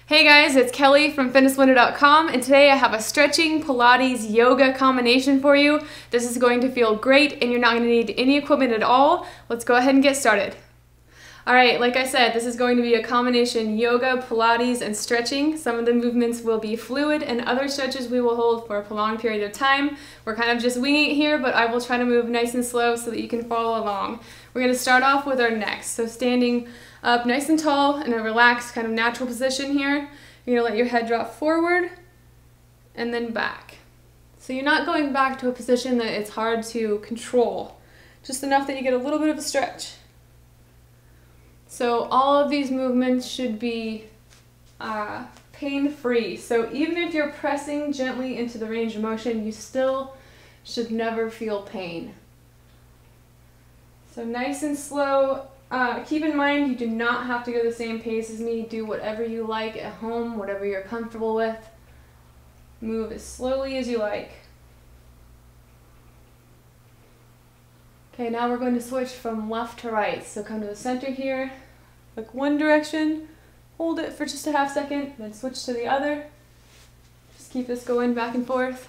Hey guys, it's Kelly from fitnesswindow.com, and today I have a stretching Pilates yoga combination for you. This is going to feel great and you're not going to need any equipment at all. Let's go ahead and get started. Alright, like I said, this is going to be a combination yoga, Pilates, and stretching. Some of the movements will be fluid and other stretches we will hold for a prolonged period of time. We're kind of just winging it here, but I will try to move nice and slow so that you can follow along. We're going to start off with our necks. So standing up nice and tall in a relaxed kind of natural position here. You're going to let your head drop forward and then back. So you're not going back to a position that it's hard to control, just enough that you get a little bit of a stretch. So all of these movements should be pain-free. So even if you're pressing gently into the range of motion, you still should never feel pain. So nice and slow. Keep in mind, you do not have to go the same pace as me. Do whatever you like at home, whatever you're comfortable with. Move as slowly as you like. Okay, now we're going to switch from left to right. So come to the center here, look one direction, hold it for just a half second, then switch to the other. Just keep this going back and forth.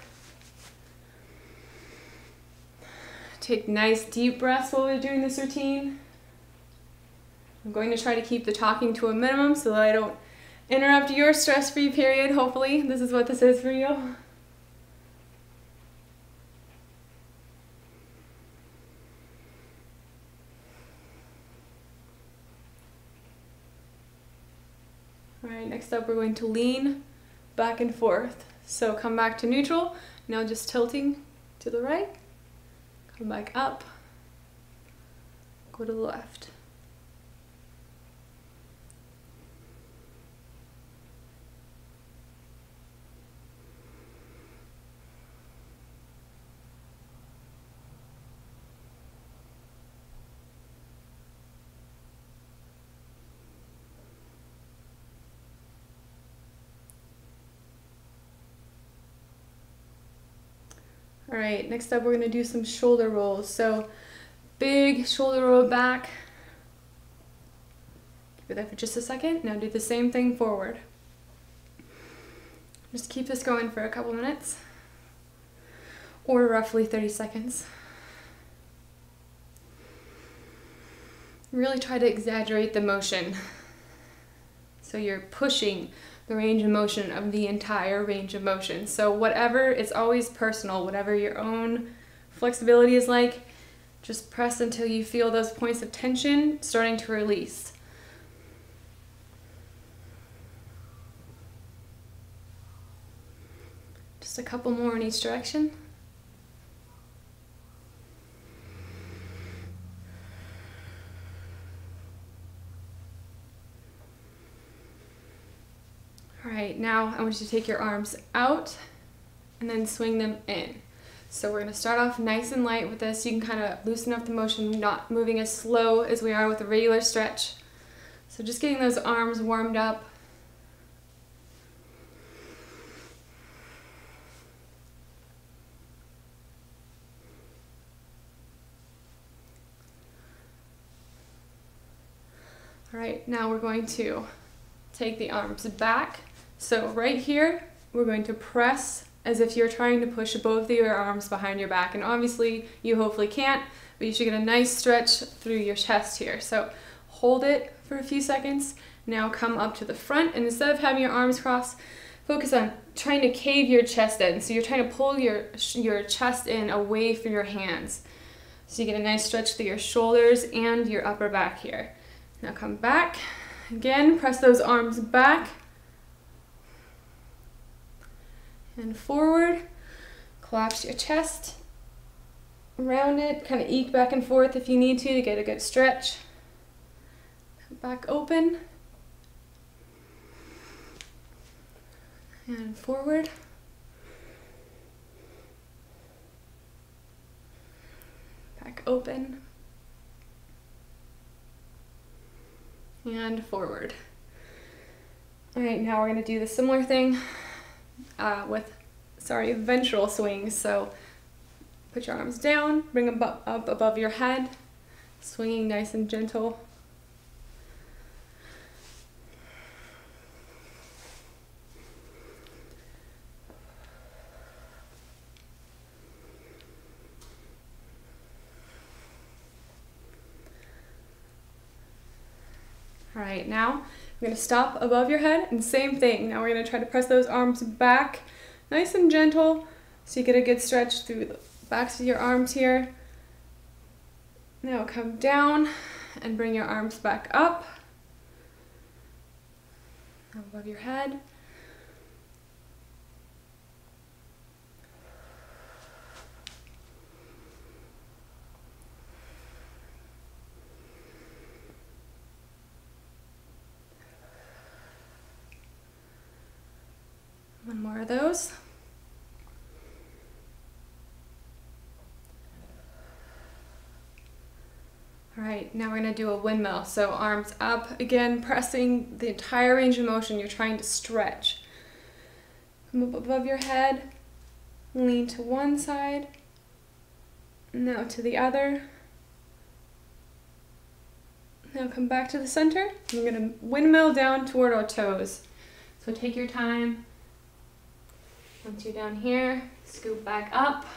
Take nice deep breaths while we're doing this routine. I'm going to try to keep the talking to a minimum so that I don't interrupt your stress-free period. Hopefully, this is what this is for you. Alright, next up we're going to lean back and forth. So come back to neutral, now just tilting to the right, come back up, go to the left. Alright, next up we're going to do some shoulder rolls. So big shoulder roll back. Keep it there for just a second. Now do the same thing forward. Just keep this going for a couple minutes, or roughly 30 seconds. Really try to exaggerate the motion. So you're pushing the range of motion of the entire range of motion. So whatever, it's always personal, whatever your own flexibility is like, just press until you feel those points of tension starting to release. Just a couple more in each direction. Alright, now I want you to take your arms out and then swing them in. So we're going to start off nice and light with this. You can kind of loosen up the motion, not moving as slow as we are with a regular stretch. So just getting those arms warmed up. Alright, now we're going to take the arms back. So right here, we're going to press as if you're trying to push both of your arms behind your back. And obviously, you hopefully can't, but you should get a nice stretch through your chest here. So hold it for a few seconds. Now come up to the front, and instead of having your arms crossed, focus on trying to cave your chest in. So you're trying to pull your chest in away from your hands. So you get a nice stretch through your shoulders and your upper back here. Now come back. Again, press those arms back and forward. Collapse your chest, round it, kind of eke back and forth if you need to get a good stretch. Come back open and forward. Back open. And forward. Alright, now we're going to do the similar thing with ventral swing. So put your arms down, bring them up above your head, swinging nice and gentle. All right, now we're gonna stop above your head and same thing. Now we're gonna try to press those arms back, nice and gentle, so you get a good stretch through the backs of your arms here. Now come down and bring your arms back up above your head. One more of those. All right, now we're gonna do a windmill. So arms up, again, pressing the entire range of motion. You're trying to stretch. Come up above your head, lean to one side, now to the other. Now come back to the center. We're gonna windmill down toward our toes. So take your time. Once you're down here, scoop back up.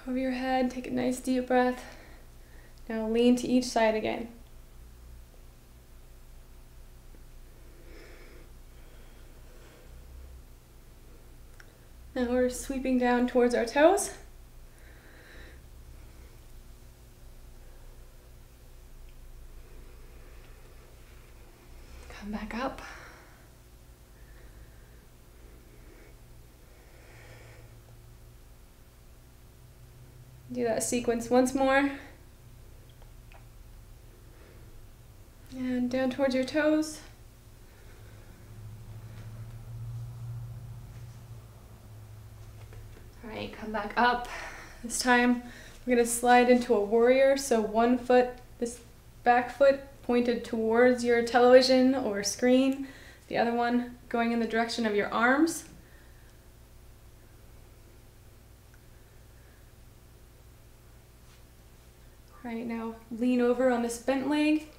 Over your head, take a nice deep breath. Now lean to each side again. Now we're sweeping down towards our toes. Come back up. Do that sequence once more. And down towards your toes. All right, come back up. This time we're gonna slide into a warrior. So one foot, this back foot pointed towards your television or screen. The other one going in the direction of your arms. All right, now lean over on this bent leg.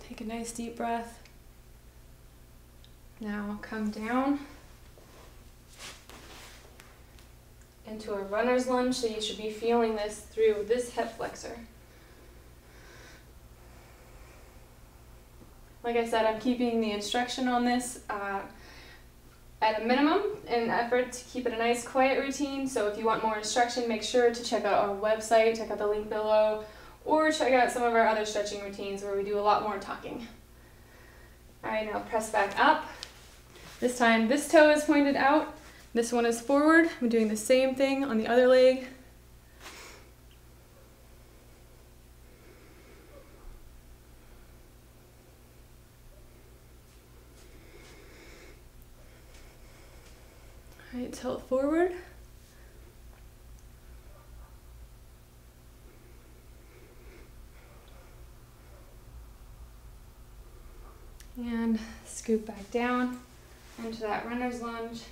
Take a nice deep breath. Now come down into a runner's lunge, so you should be feeling this through this hip flexor. Like I said, I'm keeping the instruction on this at a minimum in an effort to keep it a nice quiet routine. So if you want more instruction, make sure to check out our website, check out the link below, or check out some of our other stretching routines where we do a lot more talking. All right, now press back up. This time this toe is pointed out, this one is forward. I'm doing the same thing on the other leg. All right, tilt forward. And scoop back down into that runner's lunge.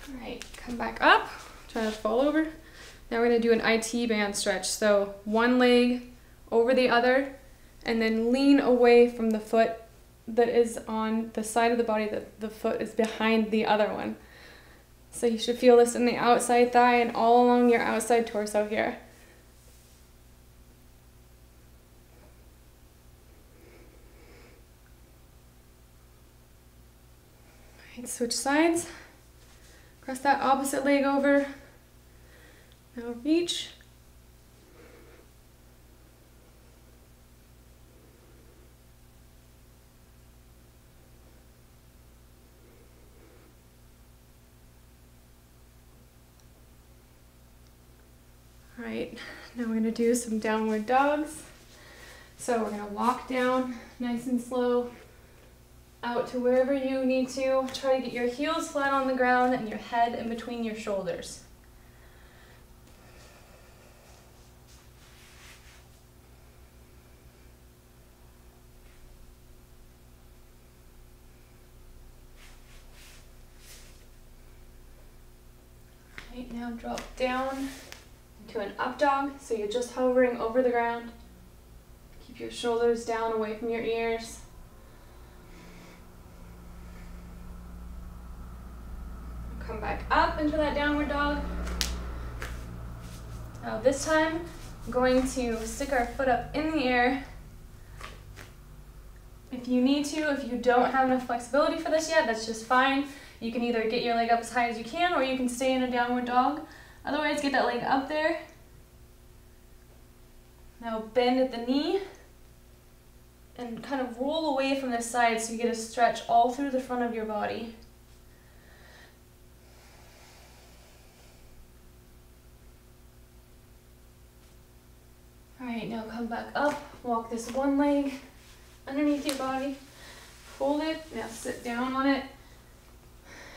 All right, come back up. Try to fall over. Now we're going to do an IT band stretch. So one leg over the other, and then lean away from the foot that is on the side of the body that the foot is behind the other one. So you should feel this in the outside thigh and all along your outside torso here. All right, switch sides. Cross that opposite leg over. Now reach. All right, now we're going to do some downward dogs. So we're going to walk down nice and slow out to wherever you need to. Try to get your heels flat on the ground and your head in between your shoulders. Right, now drop down into an up dog, so you're just hovering over the ground. Keep your shoulders down away from your ears. Come back up into that downward dog. Now this time, I'm going to stick our foot up in the air. If you need to, if you don't have enough flexibility for this yet, that's just fine. You can either get your leg up as high as you can, or you can stay in a downward dog. Otherwise, get that leg up there. Now bend at the knee and kind of roll away from this side so you get a stretch all through the front of your body. All right, now come back up, walk this one leg underneath your body, hold it, now sit down on it,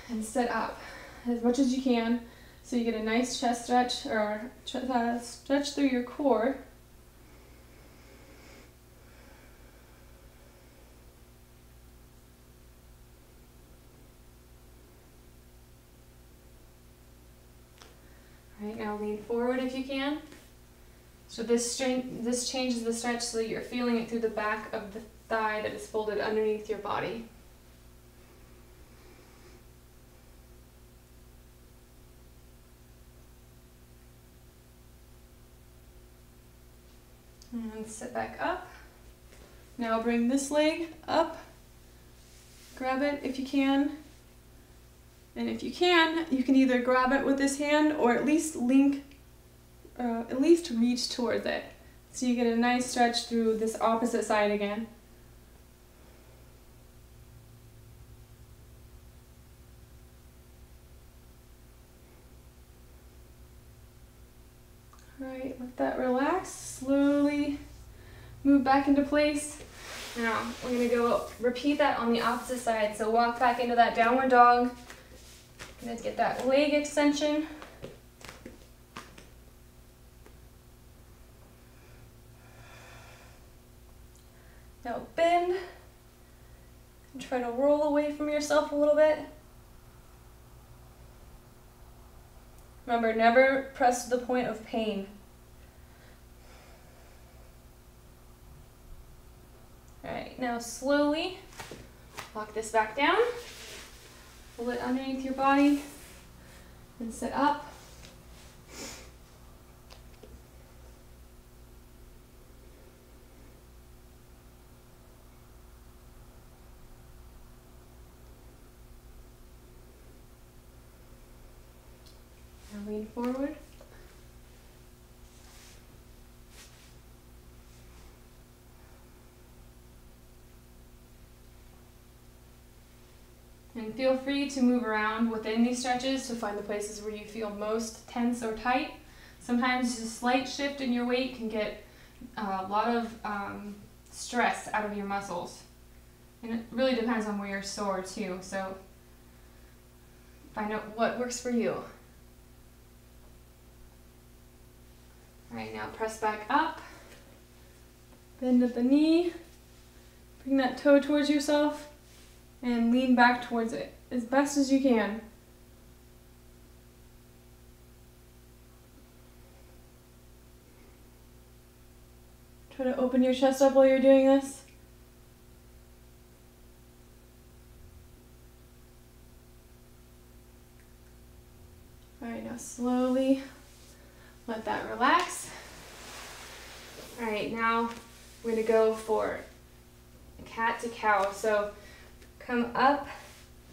and sit up as much as you can so you get a nice chest stretch, or stretch through your core. All right, now lean forward if you can. So this changes the stretch so that you're feeling it through the back of the thigh that is folded underneath your body. And sit back up. Now bring this leg up. Grab it if you can. And if you can either grab it with this hand or at least reach towards it. So you get a nice stretch through this opposite side again. All right, let that relax. Slowly move back into place. Now we're gonna go repeat that on the opposite side. So walk back into that downward dog. Let's get that leg extension. Now bend and try to roll away from yourself a little bit. Remember, never press to the point of pain. All right, now slowly lock this back down. Pull it underneath your body and sit up. Now lean forward. And feel free to move around within these stretches to find the places where you feel most tense or tight. Sometimes just a slight shift in your weight can get a lot of stress out of your muscles. And it really depends on where you're sore too, so find out what works for you. All right, now press back up, bend at the knee, bring that toe towards yourself, and lean back towards it as best as you can. Try to open your chest up while you're doing this. All right, now slowly let that relax. All right, now we're gonna go for cat to cow. So come up,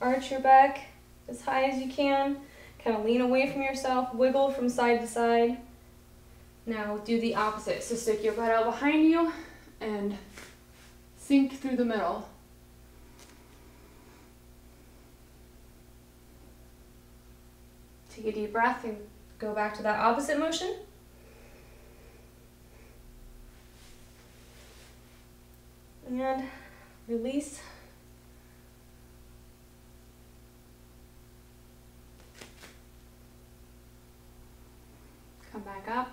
arch your back as high as you can, kind of lean away from yourself, wiggle from side to side. Now do the opposite. So stick your butt out behind you and sink through the middle. Take a deep breath and go back to that opposite motion. And release. Come back up.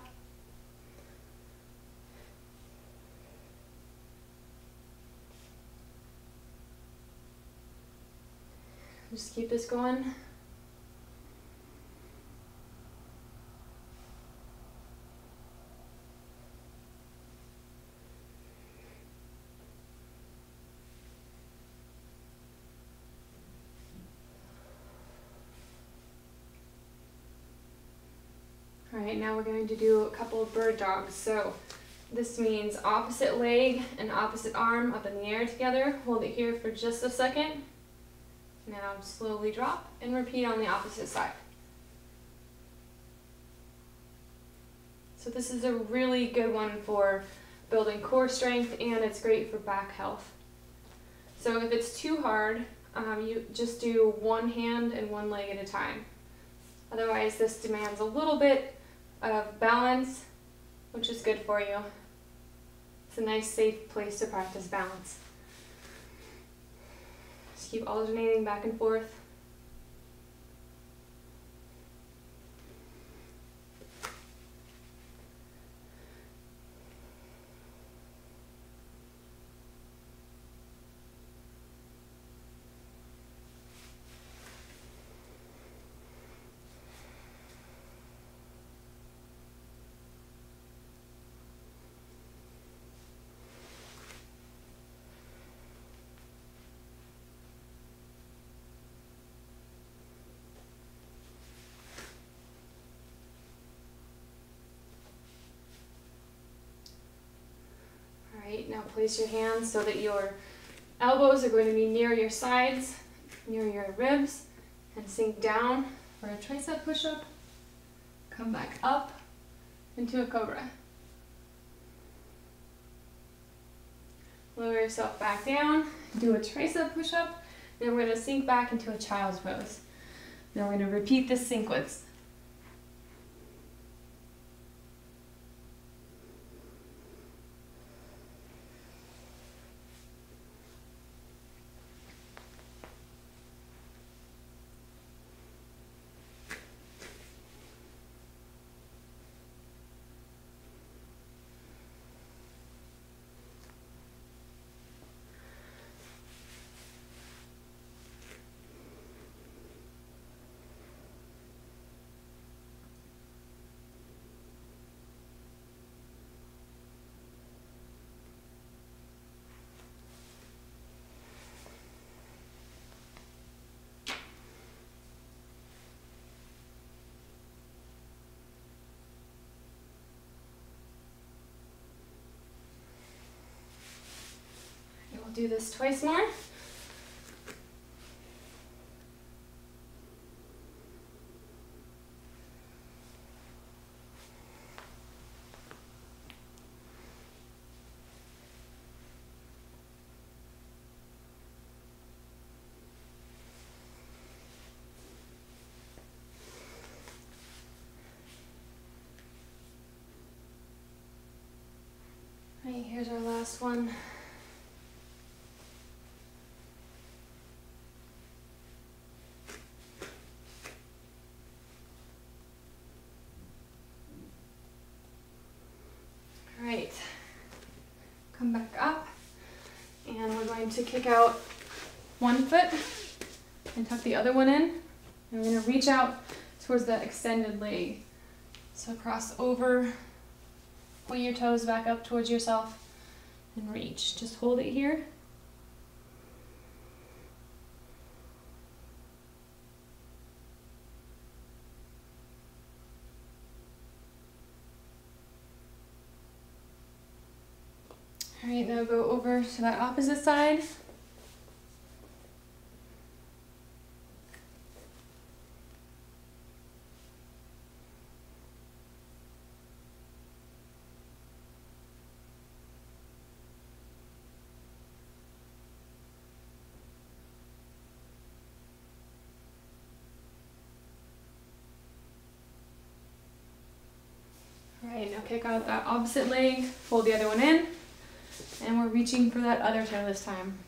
Just keep this going. All right, now we're going to do a couple of bird dogs. So this means opposite leg and opposite arm up in the air together. Hold it here for just a second. Now slowly drop and repeat on the opposite side. So this is a really good one for building core strength, and it's great for back health. So if it's too hard, you just do one hand and one leg at a time. Otherwise, this demands a little bit of balance, which is good for you. It's a nice, safe place to practice balance. Just keep alternating back and forth. Alright, now place your hands so that your elbows are going to be near your sides, near your ribs, and sink down for a tricep push-up. Come back up into a cobra. Lower yourself back down, do a tricep push-up, then we're going to sink back into a child's pose. Now we're going to repeat this sequence. We'll do this twice more. All right, here's our last one. Alright, come back up, and we're going to kick out one foot and tuck the other one in, and we're going to reach out towards the extended leg. So cross over, point your toes back up towards yourself, and reach. Just hold it here. All right, now go over to that opposite side. All right, now kick out that opposite leg, hold the other one in. And we're reaching for that other toe this time.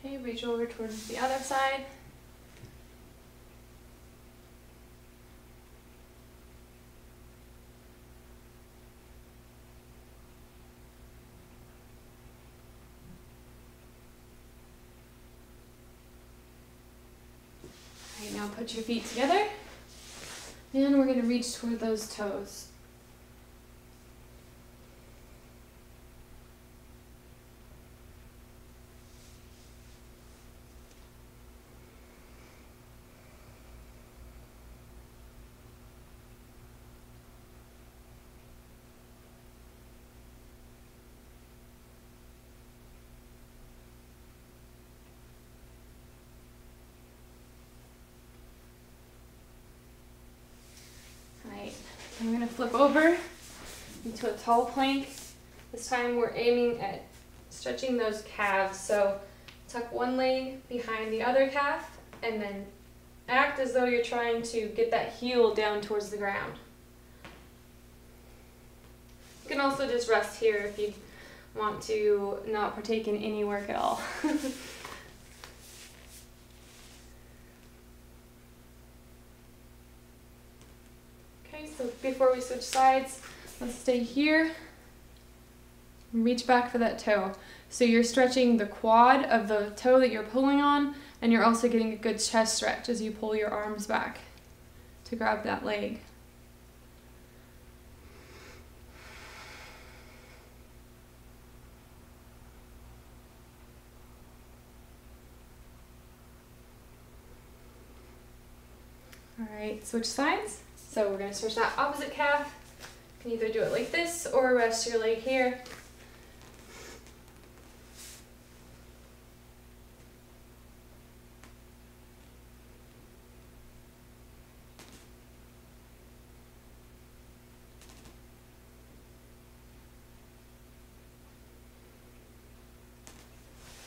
Okay, reach over towards the other side. put your feet together, and we're going to reach toward those toes. I'm going to flip over into a tall plank. This time we're aiming at stretching those calves. So tuck one leg behind the other calf and then act as though you're trying to get that heel down towards the ground. You can also just rest here if you want to not partake in any work at all. So before we switch sides, let's stay here and reach back for that toe. So you're stretching the quad of the toe that you're pulling on, and you're also getting a good chest stretch as you pull your arms back to grab that leg. All right, switch sides. So we're going to switch that opposite calf. You can either do it like this or rest your leg here.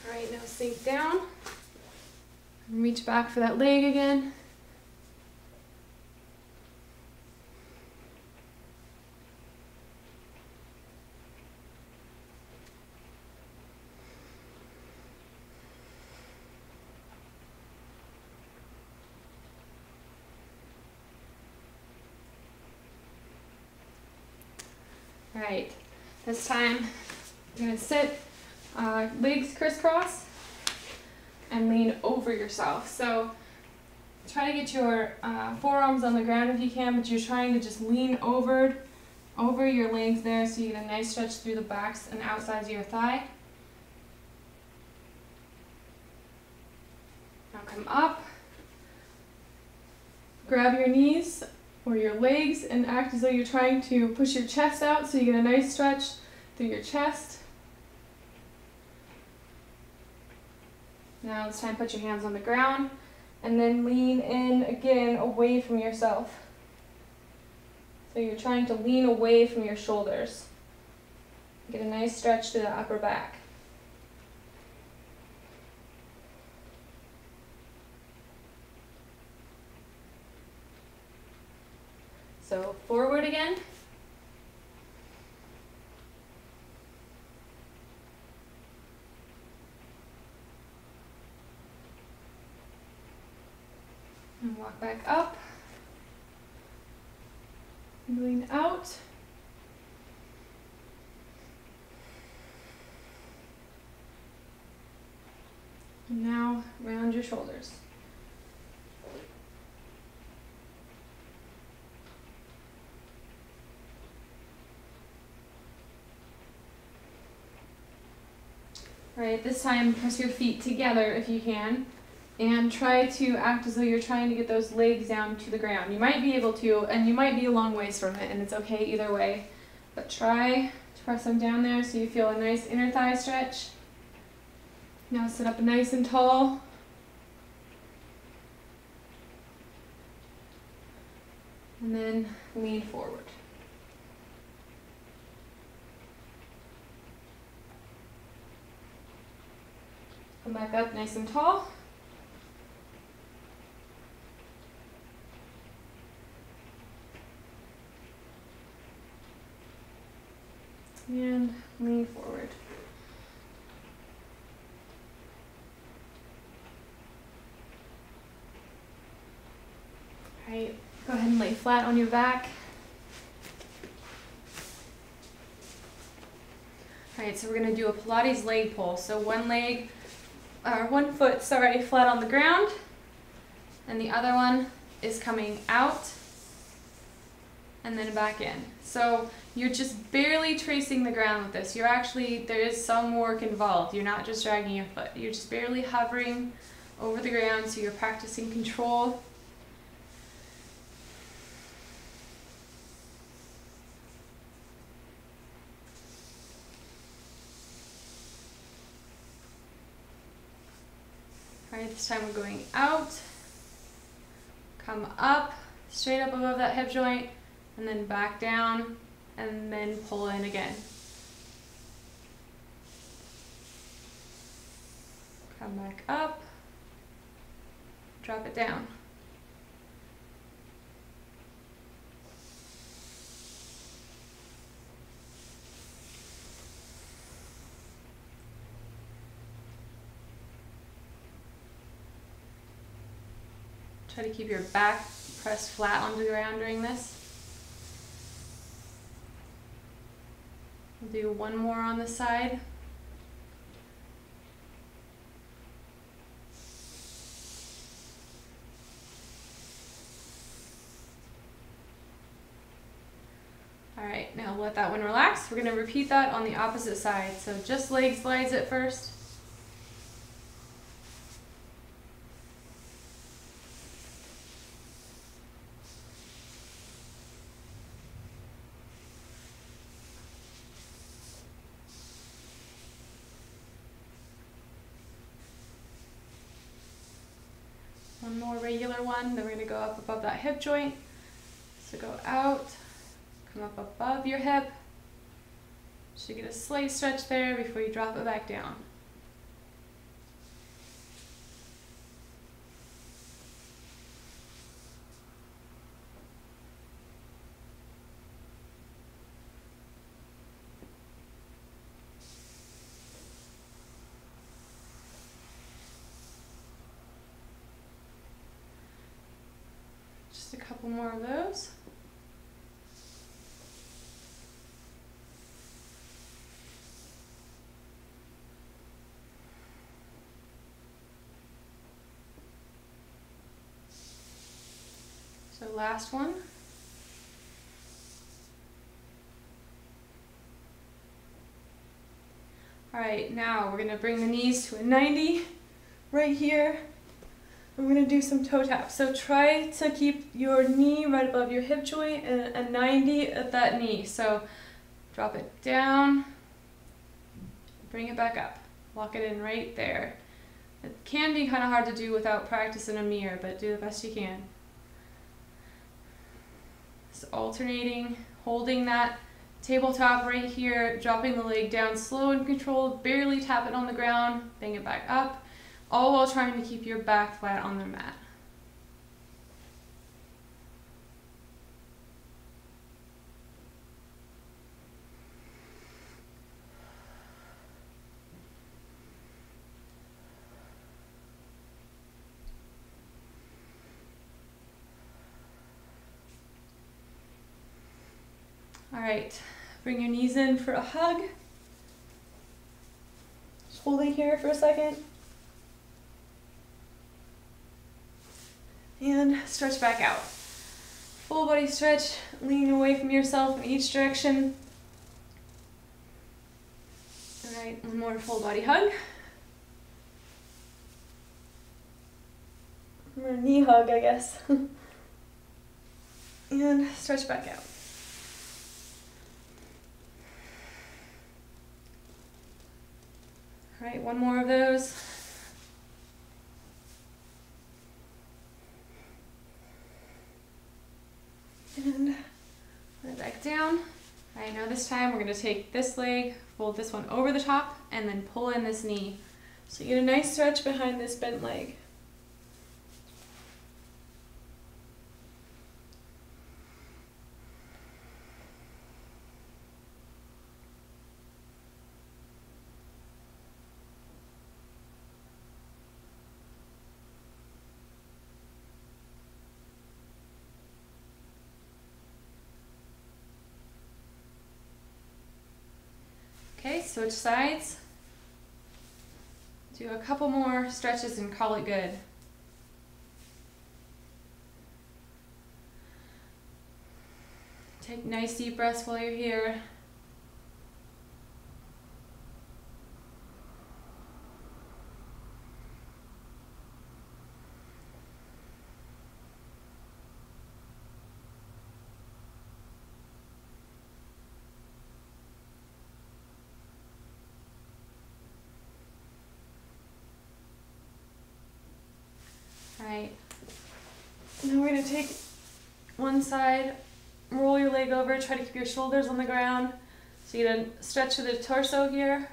All right, now sink down and reach back for that leg again. All right, this time you're going to sit, legs crisscross, and lean over yourself. So try to get your forearms on the ground if you can, but you're trying to just lean over your legs there so you get a nice stretch through the backs and outsides of your thigh. Now come up, grab your knees or your legs and act as though you're trying to push your chest out so you get a nice stretch through your chest. Now it's time to put your hands on the ground and then lean in again away from yourself. So you're trying to lean away from your shoulders. Get a nice stretch through the upper back. So forward again. And walk back up. Lean out. And now round your shoulders. All right, this time press your feet together if you can, and try to act as though you're trying to get those legs down to the ground. You might be able to, and you might be a long ways from it, and it's okay either way. But try to press them down there so you feel a nice inner thigh stretch. Now sit up nice and tall. And then lean forward. Come back up nice and tall. And lean forward. All right, go ahead and lay flat on your back. All right, so we're gonna do a Pilates leg pull. So one foot flat on the ground, and the other one is coming out and then back in. So you're just barely tracing the ground with this. You're actually, there is some work involved. You're not just dragging your foot. You're just barely hovering over the ground, so you're practicing control. All right, this time we're going out, come up, straight up above that hip joint, and then back down, and then pull in again. Come back up, drop it down. Try to keep your back pressed flat onto the ground during this. We'll do one more on the side. All right, now let that one relax. We're gonna repeat that on the opposite side. So just leg slides at first. One more regular one, then we're going to go up above that hip joint. So go out, come up above your hip. Should get a slight stretch there before you drop it back down. Just a couple more of those. So last one. All right, now we're gonna bring the knees to a 90 right here. We're gonna do some toe taps. So try to keep your knee right above your hip joint and a 90 at that knee. So drop it down, bring it back up, lock it in right there. It can be kind of hard to do without practice in a mirror, but do the best you can. Just alternating, holding that tabletop right here, dropping the leg down slow and controlled, barely tap it on the ground, bring it back up, all while trying to keep your back flat on the mat. All right, bring your knees in for a hug. Just hold it here for a second. And stretch back out. Full body stretch, leaning away from yourself in each direction. All right, one more full body hug. Or a knee hug, I guess. And stretch back out. All right, one more of those. And put it back down. All right, now this time we're gonna take this leg, fold this one over the top, and then pull in this knee. So you get a nice stretch behind this bent leg. Okay, switch sides. Do a couple more stretches and call it good. Take nice deep breaths while you're here. Alright, now we're going to take one side, roll your leg over, try to keep your shoulders on the ground. So you're going to stretch to the torso here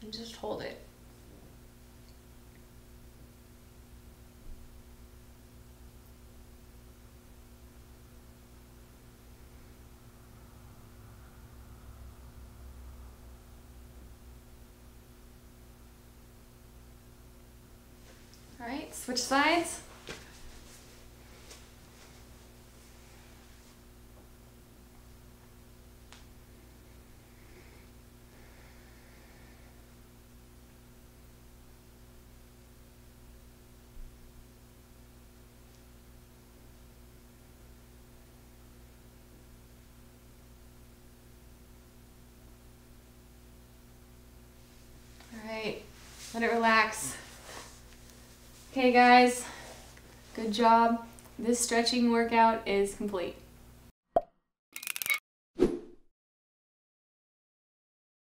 and just hold it. Alright, switch sides. Alright, let it relax. Okay guys, good job. This stretching workout is complete.